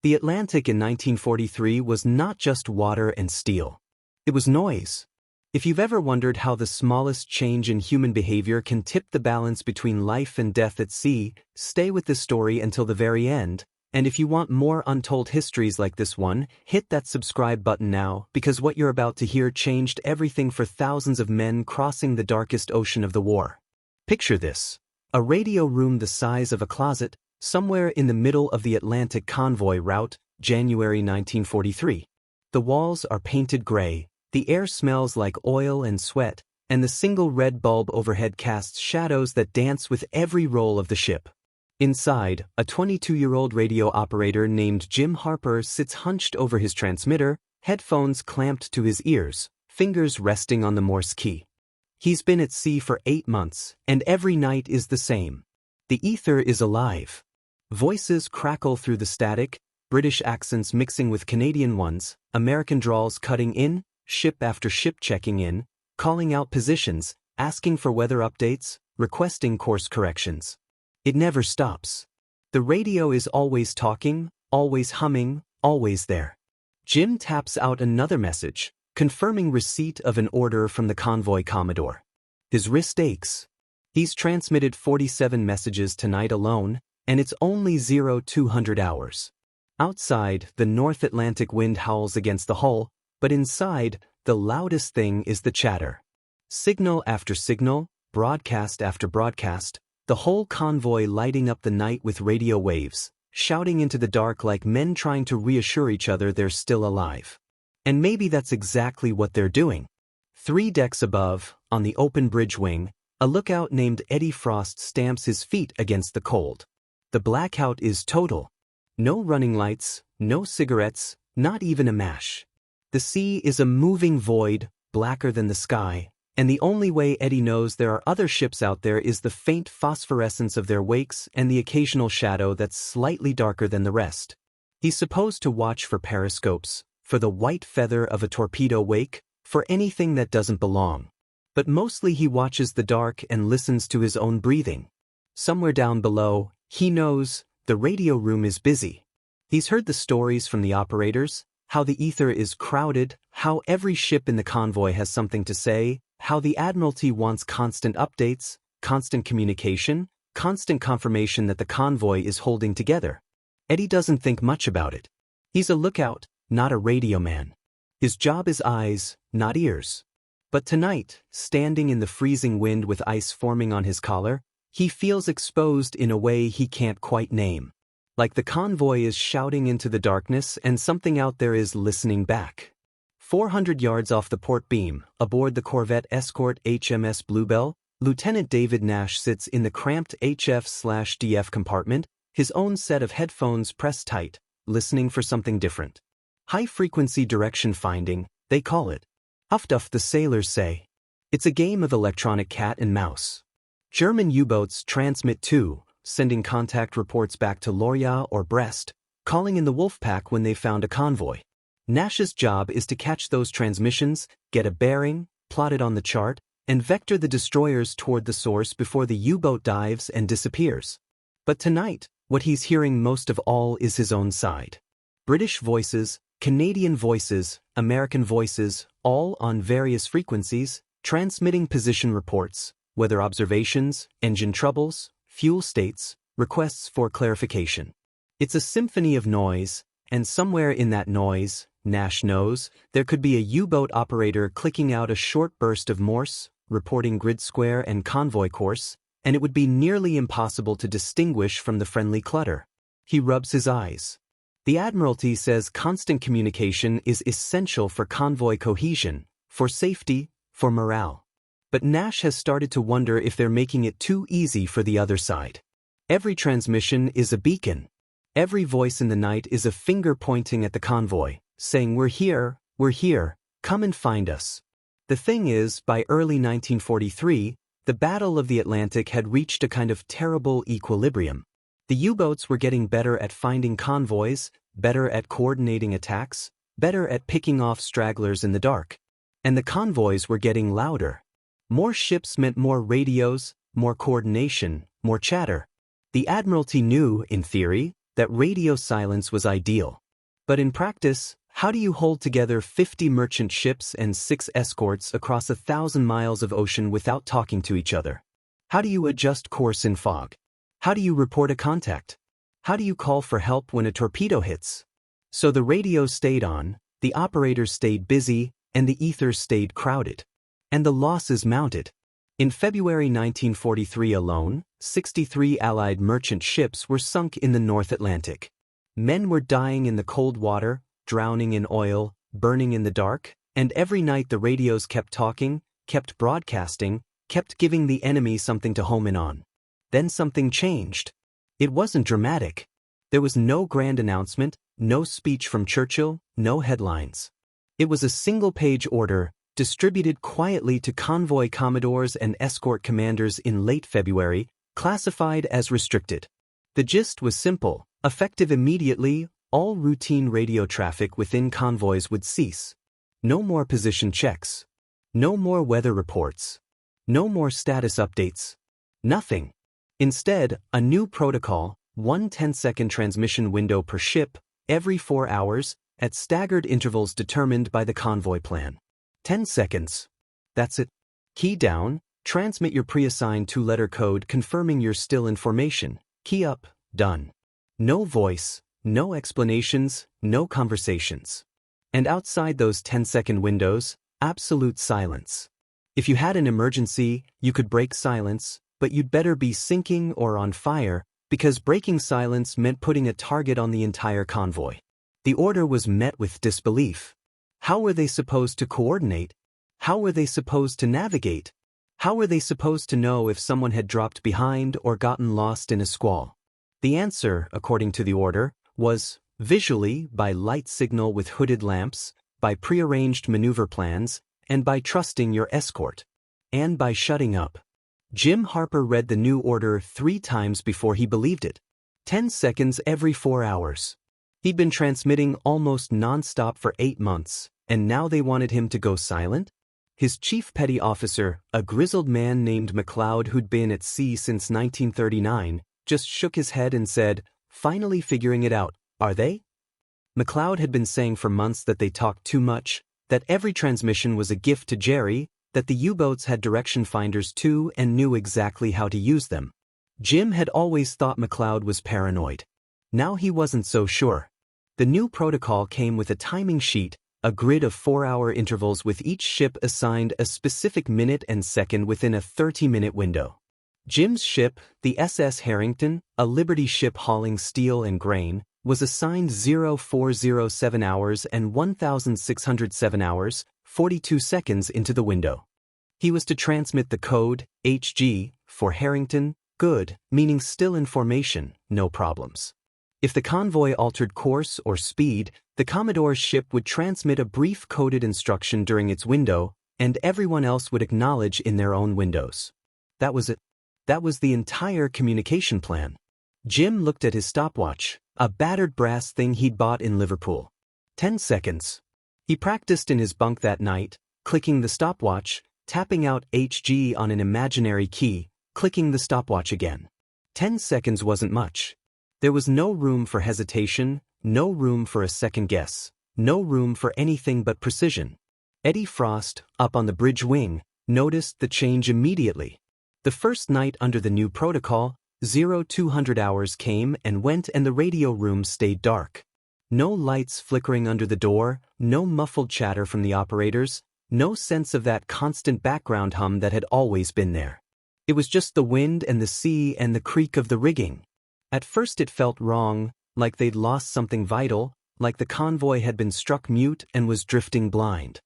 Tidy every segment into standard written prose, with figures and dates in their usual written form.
The Atlantic in 1943 was not just water and steel. It was noise. If you've ever wondered how the smallest change in human behavior can tip the balance between life and death at sea, stay with this story until the very end. And if you want more untold histories like this one, hit that subscribe button now, because what you're about to hear changed everything for thousands of men crossing the darkest ocean of the war. Picture this: a radio room the size of a closet, somewhere in the middle of the Atlantic convoy route, January 1943. The walls are painted gray, the air smells like oil and sweat, and the single red bulb overhead casts shadows that dance with every roll of the ship. Inside, a 22-year-old radio operator named Jim Harper sits hunched over his transmitter, headphones clamped to his ears, fingers resting on the Morse key. He's been at sea for 8 months, and every night is the same. The ether is alive. Voices crackle through the static, British accents mixing with Canadian ones, American drawls cutting in, ship after ship checking in, calling out positions, asking for weather updates, requesting course corrections. It never stops. The radio is always talking, always humming, always there. Jim taps out another message, confirming receipt of an order from the convoy commodore. His wrist aches. He's transmitted 47 messages tonight alone, and it's only 0200 hours. Outside, the North Atlantic wind howls against the hull, but inside, the loudest thing is the chatter. Signal after signal, broadcast after broadcast, the whole convoy lighting up the night with radio waves, shouting into the dark like men trying to reassure each other they're still alive. And maybe that's exactly what they're doing. 3 decks above, on the open bridge wing, a lookout named Eddie Frost stamps his feet against the cold. The blackout is total. No running lights, no cigarettes, not even a match. The sea is a moving void, blacker than the sky, and the only way Eddie knows there are other ships out there is the faint phosphorescence of their wakes and the occasional shadow that's slightly darker than the rest. He's supposed to watch for periscopes, for the white feather of a torpedo wake, for anything that doesn't belong. But mostly he watches the dark and listens to his own breathing. Somewhere down below, he knows, the radio room is busy. He's heard the stories from the operators, how the ether is crowded, how every ship in the convoy has something to say, how the Admiralty wants constant updates, constant communication, constant confirmation that the convoy is holding together. Eddie doesn't think much about it. He's a lookout, not a radio man. His job is eyes, not ears. But tonight, standing in the freezing wind with ice forming on his collar, he feels exposed in a way he can't quite name. Like the convoy is shouting into the darkness and something out there is listening back. 400 yards off the port beam, aboard the corvette escort HMS Bluebell, Lieutenant David Nash sits in the cramped HF/DF compartment, his own set of headphones pressed tight, listening for something different. High-frequency direction finding, they call it. Huff-duff, the sailors say. It's a game of electronic cat and mouse. German U-boats transmit too, sending contact reports back to Lorient or Brest, calling in the Wolfpack when they found a convoy. Nash's job is to catch those transmissions, get a bearing, plot it on the chart, and vector the destroyers toward the source before the U-boat dives and disappears. But tonight, what he's hearing most of all is his own side. British voices, Canadian voices, American voices, all on various frequencies, transmitting position reports, weather observations, engine troubles, fuel states, requests for clarification. It's a symphony of noise, and somewhere in that noise, Nash knows, there could be a U-boat operator clicking out a short burst of Morse, reporting grid square and convoy course, and it would be nearly impossible to distinguish from the friendly clutter. He rubs his eyes. The Admiralty says constant communication is essential for convoy cohesion, for safety, for morale. But Nash has started to wonder if they're making it too easy for the other side. Every transmission is a beacon. Every voice in the night is a finger pointing at the convoy, saying, we're here, come and find us. The thing is, by early 1943, the Battle of the Atlantic had reached a kind of terrible equilibrium. The U-boats were getting better at finding convoys, better at coordinating attacks, better at picking off stragglers in the dark. And the convoys were getting louder. More ships meant more radios, more coordination, more chatter. The Admiralty knew, in theory, that radio silence was ideal. But in practice, how do you hold together 50 merchant ships and 6 escorts across 1,000 miles of ocean without talking to each other? How do you adjust course in fog? How do you report a contact? How do you call for help when a torpedo hits? So the radio stayed on, the operators stayed busy, and the ethers stayed crowded. And the losses mounted. In February 1943 alone, 63 Allied merchant ships were sunk in the North Atlantic. Men were dying in the cold water, drowning in oil, burning in the dark, and every night the radios kept talking, kept broadcasting, kept giving the enemy something to home in on. Then something changed. It wasn't dramatic. There was no grand announcement, no speech from Churchill, no headlines. It was a single-page order, distributed quietly to convoy commodores and escort commanders in late February, classified as restricted. The gist was simple: effective immediately, all routine radio traffic within convoys would cease. No more position checks. No more weather reports. No more status updates. Nothing. Instead, a new protocol, one 10-second transmission window per ship, every 4 hours, at staggered intervals determined by the convoy plan. 10 seconds. That's it. Key down, transmit your pre-assigned 2-letter code confirming you're still in formation. Key up, done. No voice, no explanations, no conversations. And outside those 10-second windows, absolute silence. If you had an emergency, you could break silence, but you'd better be sinking or on fire, because breaking silence meant putting a target on the entire convoy. The order was met with disbelief. How were they supposed to coordinate? How were they supposed to navigate? How were they supposed to know if someone had dropped behind or gotten lost in a squall? The answer, according to the order, was visually, by light signal with hooded lamps, by prearranged maneuver plans, and by trusting your escort. And by shutting up. Jim Harper read the new order 3 times before he believed it. 10 seconds every 4 hours. He'd been transmitting almost non-stop for 8 months, and now they wanted him to go silent? His chief petty officer, a grizzled man named McLeod who'd been at sea since 1939, just shook his head and said, finally figuring it out, are they? McLeod had been saying for months that they talked too much, that every transmission was a gift to Jerry, that the U-boats had direction finders too and knew exactly how to use them. Jim had always thought McLeod was paranoid. Now he wasn't so sure. The new protocol came with a timing sheet, a grid of 4-hour intervals with each ship assigned a specific minute and second within a 30-minute window. Jim's ship, the SS Harrington, a Liberty ship hauling steel and grain, was assigned 0407 hours and 1607 hours, 42 seconds into the window. He was to transmit the code, HG, for Harrington, good, meaning still in formation, no problems. If the convoy altered course or speed, the Commodore's ship would transmit a brief coded instruction during its window, and everyone else would acknowledge in their own windows. That was it. That was the entire communication plan. Jim looked at his stopwatch, a battered brass thing he'd bought in Liverpool. 10 seconds. He practiced in his bunk that night, clicking the stopwatch, tapping out HG on an imaginary key, clicking the stopwatch again. 10 seconds wasn't much. There was no room for hesitation, no room for a second guess, no room for anything but precision. Eddie Frost, up on the bridge wing, noticed the change immediately. The first night under the new protocol, 0200 hours came and went and the radio room stayed dark. No lights flickering under the door, no muffled chatter from the operators, no sense of that constant background hum that had always been there. It was just the wind and the sea and the creak of the rigging. At first it felt wrong, like they'd lost something vital, like the convoy had been struck mute and was drifting blind.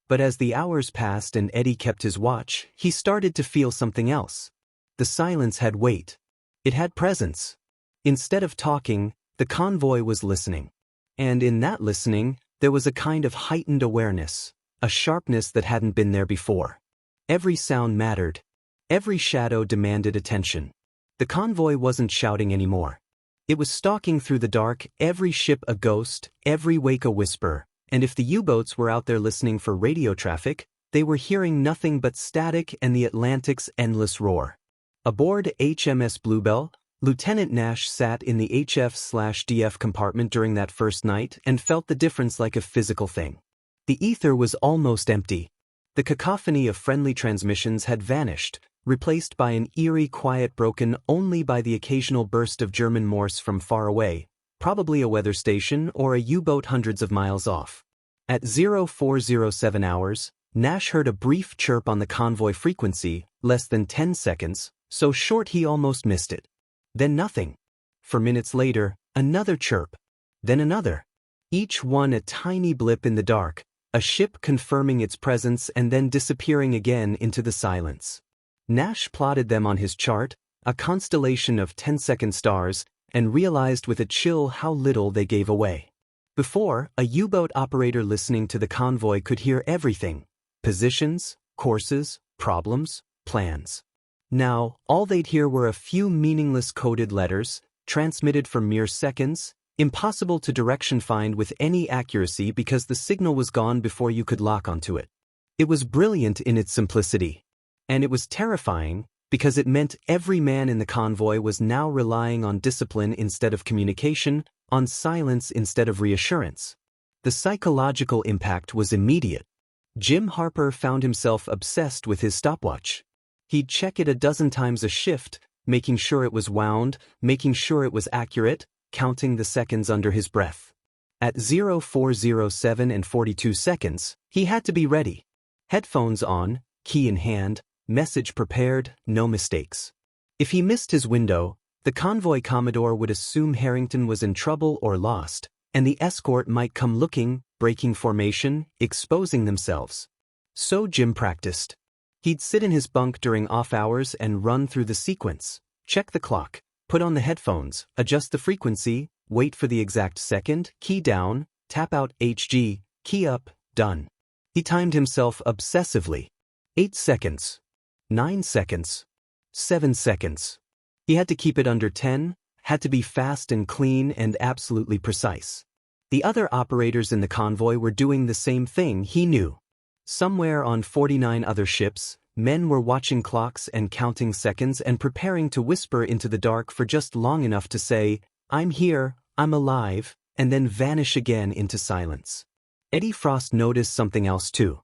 But as the hours passed and Eddie kept his watch, he started to feel something else. The silence had weight. It had presence. Instead of talking, the convoy was listening. And in that listening, there was a kind of heightened awareness, a sharpness that hadn't been there before. Every sound mattered. Every shadow demanded attention. The convoy wasn't shouting anymore. It was stalking through the dark, every ship a ghost, every wake a whisper, and if the U-boats were out there listening for radio traffic, they were hearing nothing but static and the Atlantic's endless roar. Aboard HMS Bluebell, Lieutenant Nash sat in the HF/DF compartment during that first night and felt the difference like a physical thing. The ether was almost empty. The cacophony of friendly transmissions had vanished, replaced by an eerie quiet broken only by the occasional burst of German Morse from far away, probably a weather station or a U-boat hundreds of miles off. At 0407 hours, Nash heard a brief chirp on the convoy frequency, less than 10 seconds, so short he almost missed it. Then nothing. For minutes later, another chirp. Then another. Each one a tiny blip in the dark, a ship confirming its presence and then disappearing again into the silence. Nash plotted them on his chart, a constellation of 10-second stars, and realized with a chill how little they gave away. Before, a U-boat operator listening to the convoy could hear everything: positions, courses, problems, plans. Now, all they'd hear were a few meaningless coded letters, transmitted for mere seconds, impossible to direction find with any accuracy because the signal was gone before you could lock onto it. It was brilliant in its simplicity. And it was terrifying, because it meant every man in the convoy was now relying on discipline instead of communication, on silence instead of reassurance. The psychological impact was immediate. Jim Harper found himself obsessed with his stopwatch. He'd check it a dozen times a shift, making sure it was wound, making sure it was accurate, counting the seconds under his breath. At 0407 and 42 seconds, he had to be ready. Headphones on, key in hand, message prepared, no mistakes. If he missed his window, the convoy commodore would assume Harrington was in trouble or lost, and the escort might come looking, breaking formation, exposing themselves. So Jim practiced. He'd sit in his bunk during off hours and run through the sequence, check the clock, put on the headphones, adjust the frequency, wait for the exact second, key down, tap out HG, key up, done. He timed himself obsessively. 8 seconds. 9 seconds. 7 seconds. He had to keep it under 10, had to be fast and clean and absolutely precise. The other operators in the convoy were doing the same thing, he knew. Somewhere on 49 other ships, men were watching clocks and counting seconds and preparing to whisper into the dark for just long enough to say, "I'm here, I'm alive," and then vanish again into silence. Eddie Frost noticed something else too.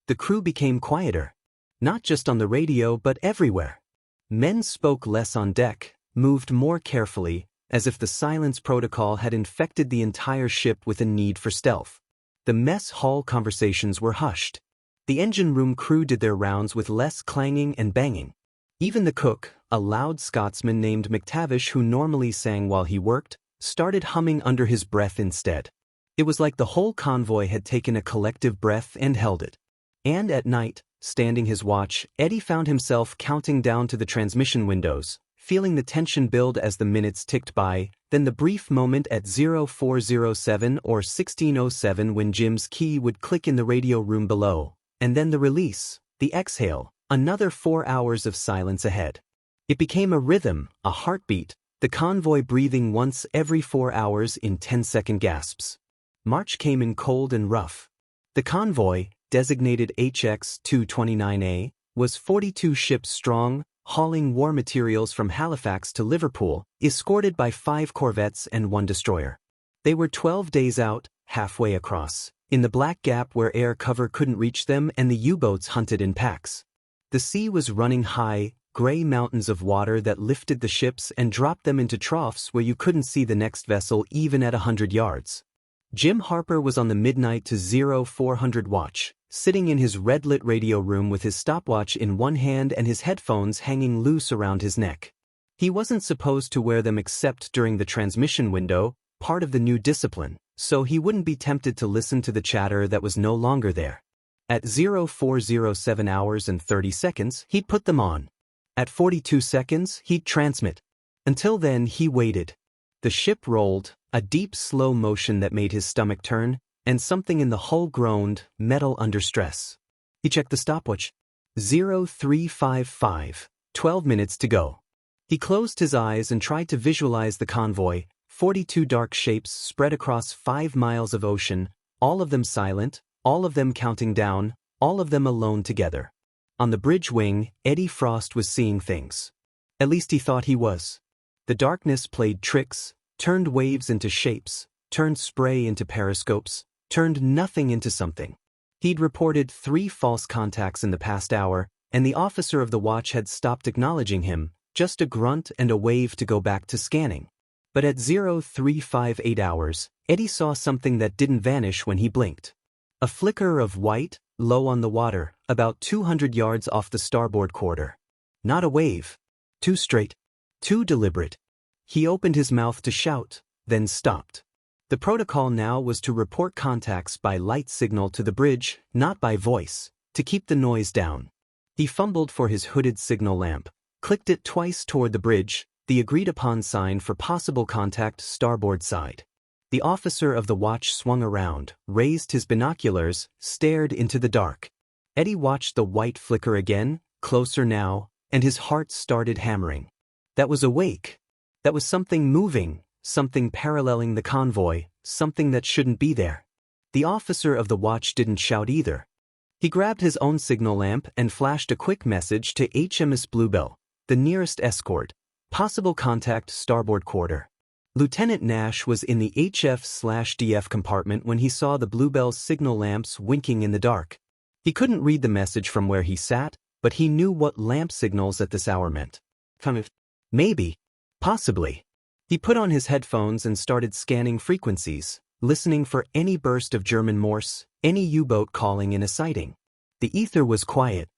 The crew became quieter. Not just on the radio but everywhere. Men spoke less on deck, moved more carefully, as if the silence protocol had infected the entire ship with a need for stealth. The mess hall conversations were hushed. The engine room crew did their rounds with less clanging and banging. Even the cook, a loud Scotsman named McTavish who normally sang while he worked, started humming under his breath instead. It was like the whole convoy had taken a collective breath and held it. And at night, standing his watch, Eddie found himself counting down to the transmission windows, feeling the tension build as the minutes ticked by, then the brief moment at 0407 or 1607 when Jim's key would click in the radio room below, and then the release, the exhale, another 4 hours of silence ahead. It became a rhythm, a heartbeat, the convoy breathing once every 4 hours in 10-second gasps. March came in cold and rough. The convoy, designated HX-229A, was 42 ships strong, hauling war materials from Halifax to Liverpool, escorted by 5 corvettes and 1 destroyer. They were 12 days out, halfway across, in the black gap where air cover couldn't reach them and the U-boats hunted in packs. The sea was running high, gray mountains of water that lifted the ships and dropped them into troughs where you couldn't see the next vessel even at 100 yards. Jim Harper was on the midnight to 0400 watch, sitting in his red-lit radio room with his stopwatch in one hand and his headphones hanging loose around his neck. He wasn't supposed to wear them except during the transmission window, part of the new discipline, so he wouldn't be tempted to listen to the chatter that was no longer there. At 0407 hours and 30 seconds, he'd put them on. At 42 seconds, he'd transmit. Until then, he waited. The ship rolled, a deep slow motion that made his stomach turn, and something in the hull groaned, metal under stress. He checked the stopwatch. 0355, 12 minutes to go. He closed his eyes and tried to visualize the convoy, 42 dark shapes spread across 5 miles of ocean, all of them silent, all of them counting down, all of them alone together. On the bridge wing, Eddie Frost was seeing things. At least he thought he was. The darkness played tricks, turned waves into shapes, turned spray into periscopes, turned nothing into something. He'd reported 3 false contacts in the past hour, and the officer of the watch had stopped acknowledging him, just a grunt and a wave to go back to scanning. But at 0358 hours, Eddie saw something that didn't vanish when he blinked. A flicker of white, low on the water, about 200 yards off the starboard quarter. Not a wave. Too straight. Too deliberate. He opened his mouth to shout, then stopped. The protocol now was to report contacts by light signal to the bridge, not by voice, to keep the noise down. He fumbled for his hooded signal lamp, clicked it twice toward the bridge, the agreed-upon sign for possible contact starboard side. The officer of the watch swung around, raised his binoculars, stared into the dark. Eddie watched the white flicker again, closer now, and his heart started hammering. That was a wake. That was something moving, something paralleling the convoy, something that shouldn't be there. The officer of the watch didn't shout either. He grabbed his own signal lamp and flashed a quick message to HMS Bluebell, the nearest escort. Possible contact starboard quarter. Lieutenant Nash was in the HF/DF compartment when he saw the Bluebell's signal lamps winking in the dark. He couldn't read the message from where he sat, but he knew what lamp signals at this hour meant. Maybe. Possibly. He put on his headphones and started scanning frequencies, listening for any burst of German Morse, any U-boat calling in a sighting. The ether was quiet.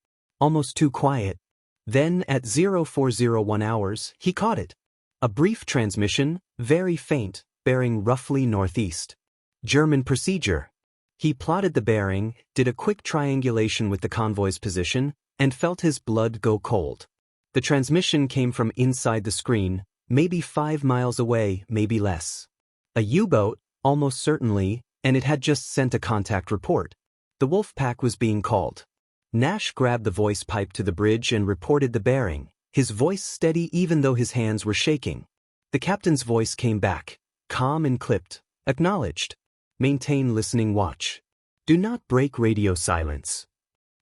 Almost too quiet. Then, at 0401 hours, he caught it. A brief transmission, very faint, bearing roughly northeast. German procedure. He plotted the bearing, did a quick triangulation with the convoy's position, and felt his blood go cold. The transmission came from inside the screen, maybe 5 miles away, maybe less. A U-boat, almost certainly, and it had just sent a contact report. The wolf pack was being called. Nash grabbed the voice pipe to the bridge and reported the bearing, his voice steady even though his hands were shaking. The captain's voice came back, calm and clipped, acknowledged. Maintain listening watch. Do not break radio silence.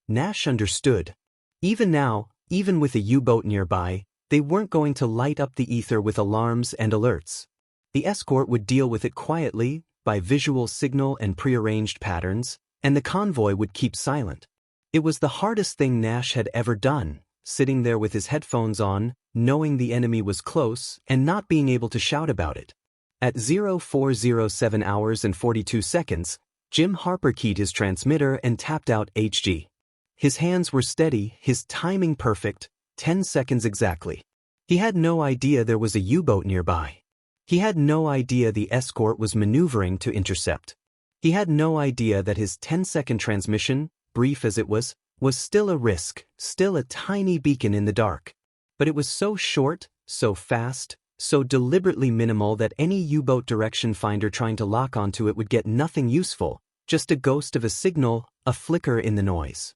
Nash understood. Even now, even with a U-boat nearby, they weren't going to light up the ether with alarms and alerts. The escort would deal with it quietly, by visual signal and prearranged patterns, and the convoy would keep silent. It was the hardest thing Nash had ever done, sitting there with his headphones on, knowing the enemy was close, and not being able to shout about it. At 0407 hours and 42 seconds, Jim Harper keyed his transmitter and tapped out HG. His hands were steady, his timing perfect, 10 seconds exactly. He had no idea there was a U-boat nearby. He had no idea the escort was maneuvering to intercept. He had no idea that his 10-second transmission, brief as it was still a risk, still a tiny beacon in the dark. But it was so short, so fast, so deliberately minimal that any U-boat direction finder trying to lock onto it would get nothing useful, just a ghost of a signal, a flicker in the noise.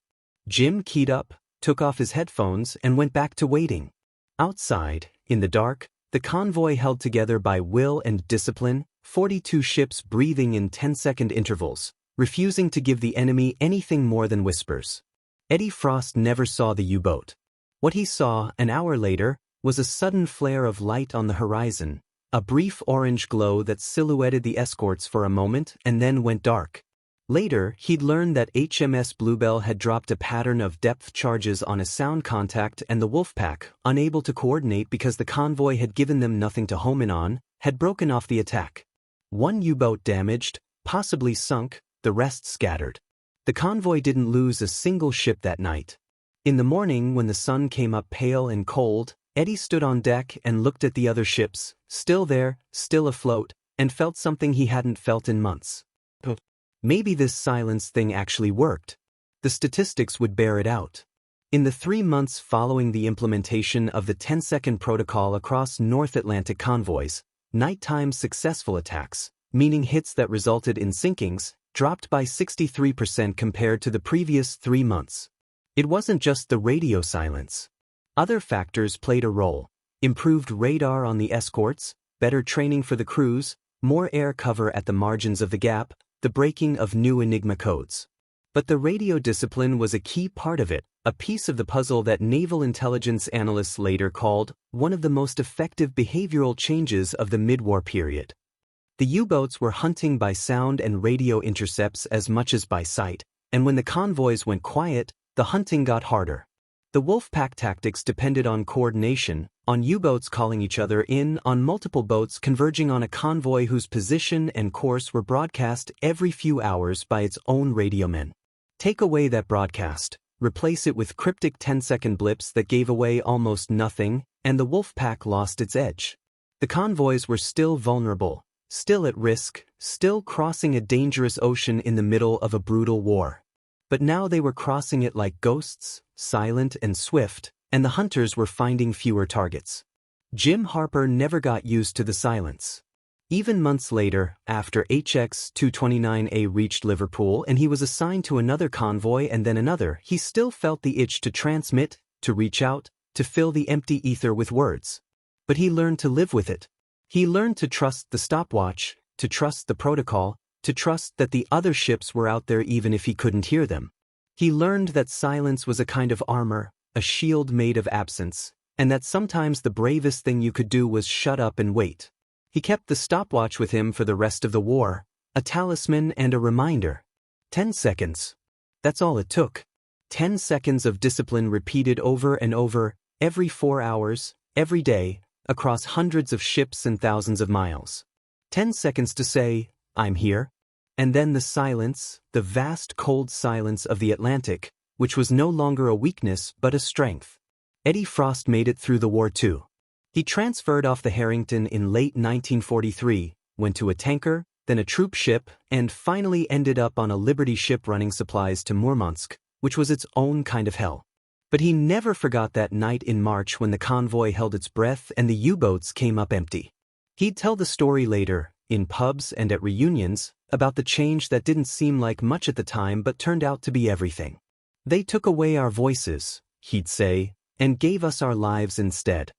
Jim keyed up, took off his headphones and went back to waiting. Outside, in the dark, the convoy held together by will and discipline, 42 ships breathing in 10-second intervals, refusing to give the enemy anything more than whispers. Eddie Frost never saw the U-boat. What he saw, an hour later, was a sudden flare of light on the horizon, a brief orange glow that silhouetted the escorts for a moment and then went dark. Later, he'd learned that HMS Bluebell had dropped a pattern of depth charges on a sound contact and the Wolfpack, unable to coordinate because the convoy had given them nothing to home in on, had broken off the attack. One U-boat damaged, possibly sunk, the rest scattered. The convoy didn't lose a single ship that night. In the morning when the sun came up pale and cold, Eddie stood on deck and looked at the other ships, still there, still afloat, and felt something he hadn't felt in months. Maybe this silence thing actually worked. The statistics would bear it out. In the 3 months following the implementation of the 10-second protocol across North Atlantic convoys, nighttime successful attacks, meaning hits that resulted in sinkings, dropped by 63% compared to the previous 3 months. It wasn't just the radio silence. Other factors played a role. Improved radar on the escorts, better training for the crews, more air cover at the margins of the gap, the breaking of new Enigma codes. But the radio discipline was a key part of it, a piece of the puzzle that naval intelligence analysts later called one of the most effective behavioral changes of the mid-war period. The U-boats were hunting by sound and radio intercepts as much as by sight, and when the convoys went quiet, the hunting got harder. The wolf-pack tactics depended on coordination, on U-boats calling each other in, on multiple boats converging on a convoy whose position and course were broadcast every few hours by its own radiomen. Take away that broadcast, replace it with cryptic 10-second blips that gave away almost nothing, and the wolf-pack lost its edge. The convoys were still vulnerable, still at risk, still crossing a dangerous ocean in the middle of a brutal war. But now they were crossing it like ghosts, silent and swift, and the hunters were finding fewer targets. Jim Harper never got used to the silence. Even months later, after HX-229A reached Liverpool and he was assigned to another convoy and then another, he still felt the itch to transmit, to reach out, to fill the empty ether with words. But he learned to live with it. He learned to trust the stopwatch, to trust the protocol, to trust that the other ships were out there even if he couldn't hear them. He learned that silence was a kind of armor, a shield made of absence, and that sometimes the bravest thing you could do was shut up and wait. He kept the stopwatch with him for the rest of the war, a talisman and a reminder. 10 seconds. That's all it took. 10 seconds of discipline repeated over and over, every 4 hours, every day, across hundreds of ships and thousands of miles. 10 seconds to say, I'm here. And then the silence, the vast cold silence of the Atlantic, which was no longer a weakness but a strength. Eddie Frost made it through the war too. He transferred off the Harrington in late 1943, went to a tanker, then a troop ship, and finally ended up on a Liberty ship running supplies to Murmansk, which was its own kind of hell. But he never forgot that night in March when the convoy held its breath and the U-boats came up empty. He'd tell the story later, in pubs and at reunions, about the change that didn't seem like much at the time but turned out to be everything. They took away our voices, he'd say, and gave us our lives instead.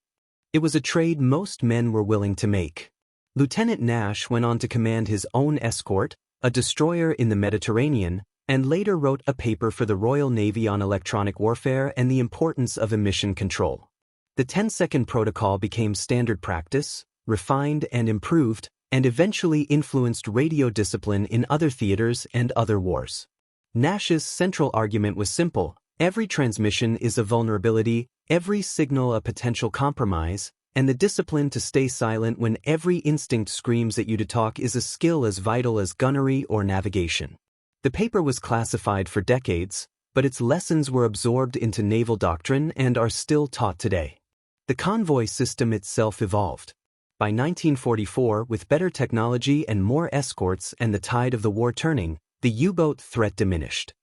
It was a trade most men were willing to make. Lieutenant Nash went on to command his own escort, a destroyer in the Mediterranean, and later wrote a paper for the Royal Navy on electronic warfare and the importance of emission control. The 10-second protocol became standard practice, refined and improved, and eventually influenced radio discipline in other theaters and other wars. Nash's central argument was simple: every transmission is a vulnerability, every signal a potential compromise, and the discipline to stay silent when every instinct screams at you to talk is a skill as vital as gunnery or navigation. The paper was classified for decades, but its lessons were absorbed into naval doctrine and are still taught today. The convoy system itself evolved. By 1944, with better technology and more escorts and the tide of the war turning, the U-boat threat diminished.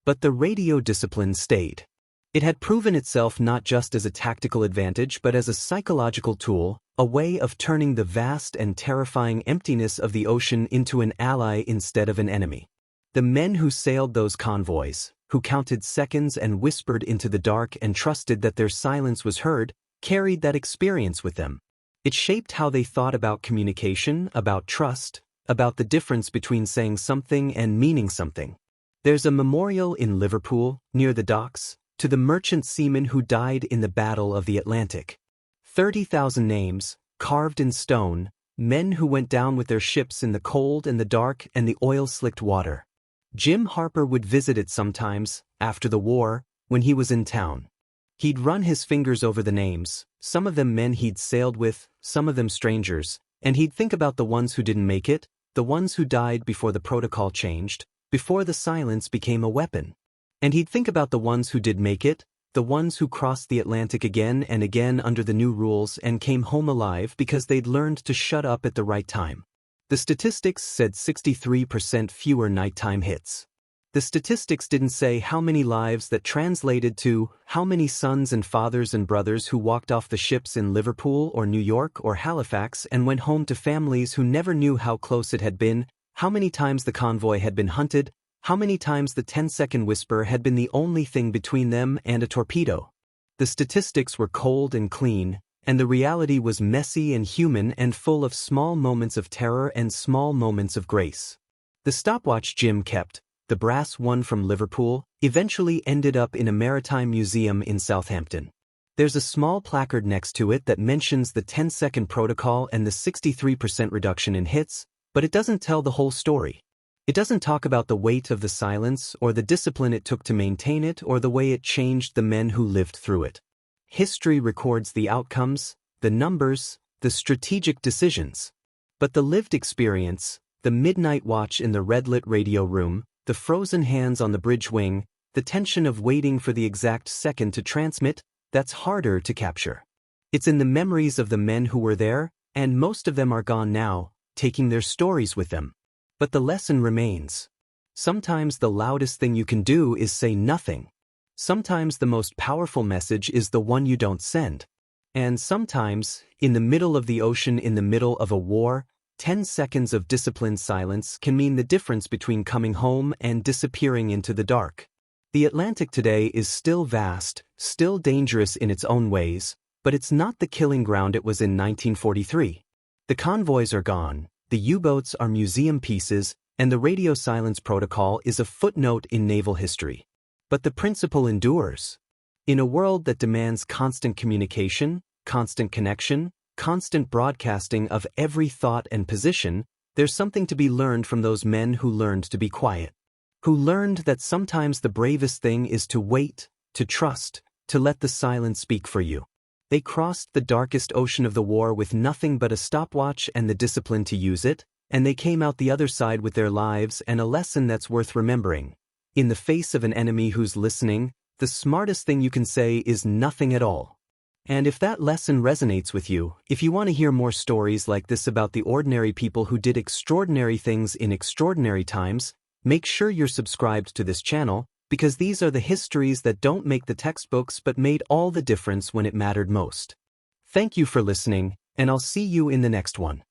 But the radio discipline stayed. It had proven itself not just as a tactical advantage but as a psychological tool, a way of turning the vast and terrifying emptiness of the ocean into an ally instead of an enemy. The men who sailed those convoys, who counted seconds and whispered into the dark and trusted that their silence was heard, carried that experience with them. It shaped how they thought about communication, about trust, about the difference between saying something and meaning something. There's a memorial in Liverpool, near the docks, to the merchant seamen who died in the Battle of the Atlantic. 30,000 names, carved in stone, men who went down with their ships in the cold and the dark and the oil-slicked water. Jim Harper would visit it sometimes, after the war, when he was in town. He'd run his fingers over the names, some of them men he'd sailed with, some of them strangers, and he'd think about the ones who didn't make it, the ones who died before the protocol changed, before the silence became a weapon. And he'd think about the ones who did make it, the ones who crossed the Atlantic again and again under the new rules and came home alive because they'd learned to shut up at the right time. The statistics said 63% fewer nighttime hits. The statistics didn't say how many lives that translated to how many sons and fathers and brothers who walked off the ships in Liverpool or New York or Halifax and went home to families who never knew how close it had been, how many times the convoy had been hunted, how many times the 10-second whisper had been the only thing between them and a torpedo. The statistics were cold and clean, and the reality was messy and human and full of small moments of terror and small moments of grace. The stopwatch Jim kept, the brass one from Liverpool, eventually ended up in a maritime museum in Southampton. There's a small placard next to it that mentions the 10-second protocol and the 63% reduction in hits, but it doesn't tell the whole story. It doesn't talk about the weight of the silence or the discipline it took to maintain it or the way it changed the men who lived through it. History records the outcomes, the numbers, the strategic decisions. But the lived experience, the midnight watch in the red-lit radio room, the frozen hands on the bridge wing, the tension of waiting for the exact second to transmit, that's harder to capture. It's in the memories of the men who were there, and most of them are gone now, taking their stories with them. But the lesson remains. Sometimes the loudest thing you can do is say nothing. Sometimes the most powerful message is the one you don't send. And sometimes, in the middle of the ocean, in the middle of a war, 10 seconds of disciplined silence can mean the difference between coming home and disappearing into the dark. The Atlantic today is still vast, still dangerous in its own ways, but it's not the killing ground it was in 1943. The convoys are gone, the U-boats are museum pieces, and the radio silence protocol is a footnote in naval history. But the principle endures. In a world that demands constant communication, constant connection, constant broadcasting of every thought and position, there's something to be learned from those men who learned to be quiet. Who learned that sometimes the bravest thing is to wait, to trust, to let the silence speak for you. They crossed the darkest ocean of the war with nothing but a stopwatch and the discipline to use it, and they came out the other side with their lives and a lesson that's worth remembering. In the face of an enemy who's listening, the smartest thing you can say is nothing at all. And if that lesson resonates with you, if you want to hear more stories like this about the ordinary people who did extraordinary things in extraordinary times, make sure you're subscribed to this channel, because these are the histories that don't make the textbooks but made all the difference when it mattered most. Thank you for listening, and I'll see you in the next one.